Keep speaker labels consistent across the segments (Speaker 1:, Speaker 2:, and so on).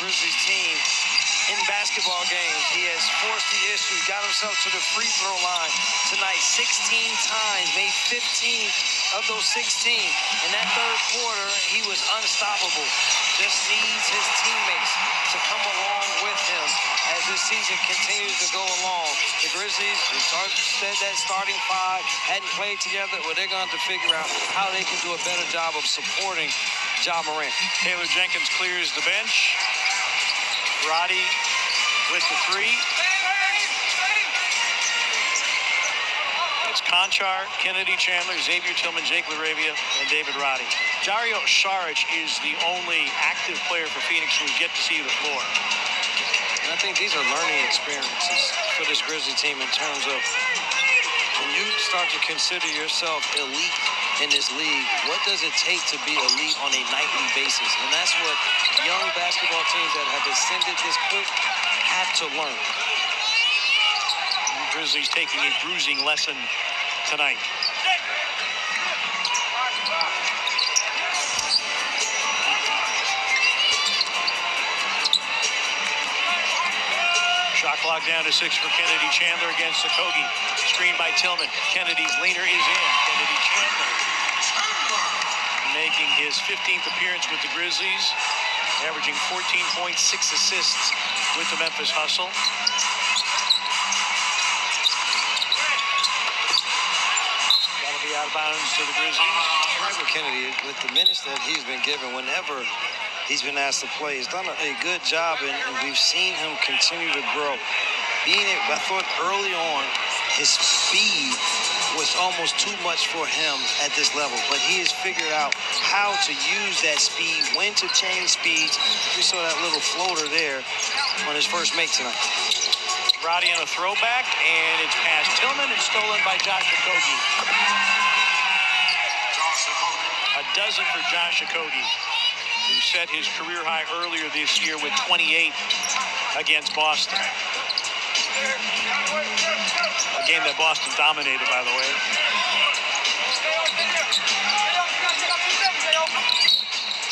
Speaker 1: Grizzlies team in basketball games. He has forced the issue, got himself to the free throw line tonight 16 times, made 15 of those 16. In that third quarter, he was unstoppable. Just needs his teammates to come along with him as this season continues to go along. The Grizzlies, said that starting five hadn't played together. Well, they're going to have to figure out how they can do a better job of supporting Ja Morant.
Speaker 2: Taylor Jenkins clears the bench. Roddy with the three. It's Conchar, Kennedy Chandler, Xavier Tillman, Jake LaRavia, and David Roddy. Dario Saric is the only active player for Phoenix who get to see the floor.
Speaker 1: And I think these are learning experiences for this Grizzly team in terms of when you start to consider yourself elite in this league, what does it take to be elite on a nightly basis? And that's what young basketball teams that have ascended this quick have to learn.
Speaker 2: The Grizzlies taking a bruising lesson tonight. Shot clock down to 6 for Kennedy Chandler against Okogie. Screen by Tillman. Kennedy's leaner is in. Kennedy Chandler making his 15th appearance with the Grizzlies, averaging 14.6 assists with the Memphis Hustle. Got to be out of bounds to the Grizzlies.
Speaker 1: Right with Kennedy, with the minutes that he's been given, whenever he's been asked to play, he's done a good job, and we've seen him continue to grow. I thought early on, his speed was almost too much for him at this level, but he has figured out how to use that speed, when to change speeds. We saw that little floater there on his first make tonight.
Speaker 2: Roddy on a throwback, and it's past Tillman and stolen by Josh Okogie. A dozen for Josh Okogie, who set his career high earlier this year with 28 against Boston. A game that Boston dominated, by the way.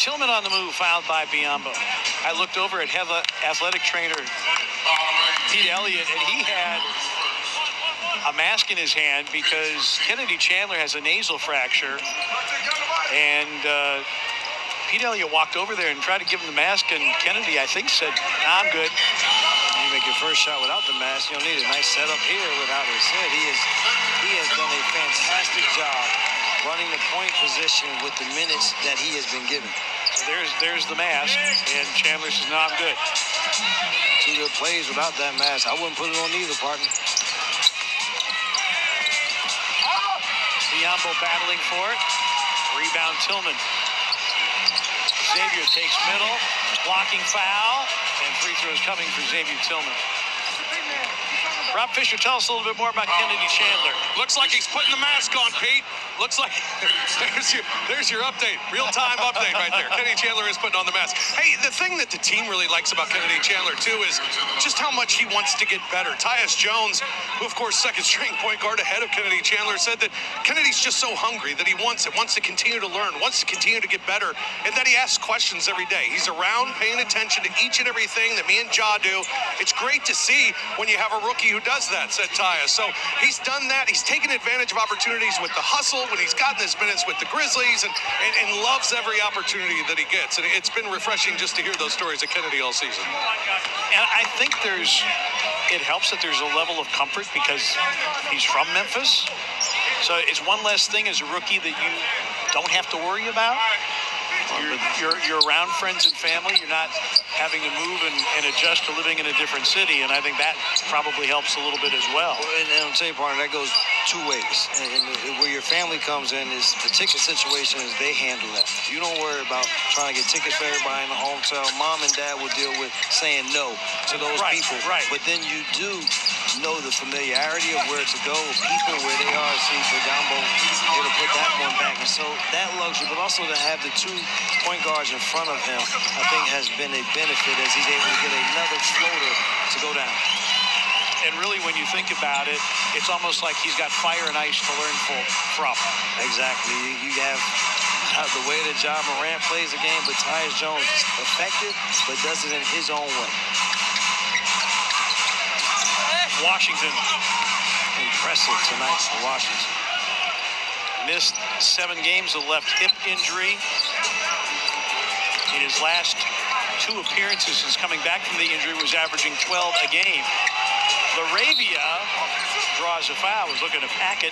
Speaker 2: Tillman on the move, fouled by Biyombo. I looked over at athletic trainer Pete Elliott, and he had a mask in his hand because Kennedy Chandler has a nasal fracture. And Pete Elliott walked over there and tried to give him the mask, and Kennedy, I think, said, nah, I'm good.
Speaker 1: You make your first shot without the mask, you'll need a nice setup here without his head. He has done a fantastic job running the point position with the minutes that he has been given.
Speaker 2: So there's the mask, and Chandler says, no, I'm good.
Speaker 1: Two good plays without that mask. I wouldn't put it on either, partner.
Speaker 2: Biyombo battling for it. Rebound Tillman. Xavier takes middle, blocking foul, and free throws coming for Xavier Tillman. Rob Fisher, tell us a little bit more about Kennedy Chandler.
Speaker 3: Looks like he's putting the mask on, Pete. Looks like there's your update, real-time update right there. Kennedy Chandler is putting on the mask. Hey, the thing that the team really likes about Kennedy Chandler, too, is just how much he wants to get better. Tyus Jones, who, of course, second-string point guard ahead of Kennedy Chandler, said that Kennedy's just so hungry that he wants to continue to learn, wants to continue to get better, and that he asks questions every day. He's around paying attention to each and everything that me and Ja do. It's great to see when you have a rookie who does that, said Tyus. So he's done that. He's taken advantage of opportunities with the hustle when he's gotten his minutes with the Grizzlies and loves every opportunity that he gets. And it's been refreshing just to hear those stories of Kennedy all season.
Speaker 2: And I think it helps that there's a level of comfort because he's from Memphis. So it's one less thing as a rookie that you don't have to worry about. You're around friends and family. You're not having to move and adjust to living in a different city, and I think that probably helps a little bit as well.
Speaker 1: And I'll tell you, partner, that goes two ways. And where your family comes in is the ticket situation is they handle that. You don't worry about trying to get tickets for everybody in the hotel. Mom and dad will deal with saying no to those people.
Speaker 2: Right.
Speaker 1: But then you do know the familiarity of where to go, people where they are. See, Biyombo, it'll put that one back. And so that luxury, but also to have the two point guards in front of him, I think has been a benefit as he's able to get another floater to go down.
Speaker 2: And really, when you think about it, it's almost like he's got fire and ice to learn from.
Speaker 1: Exactly. You have the way that John Morant plays the game, but Tyus Jones is effective, but does it in his own way.
Speaker 2: Washington
Speaker 1: Impressive tonight for Washington.
Speaker 2: missed 7 games, a left hip injury. In his last 2 appearances since coming back from the injury, was averaging 12 a game. LaRavia draws a foul, was looking to pack it.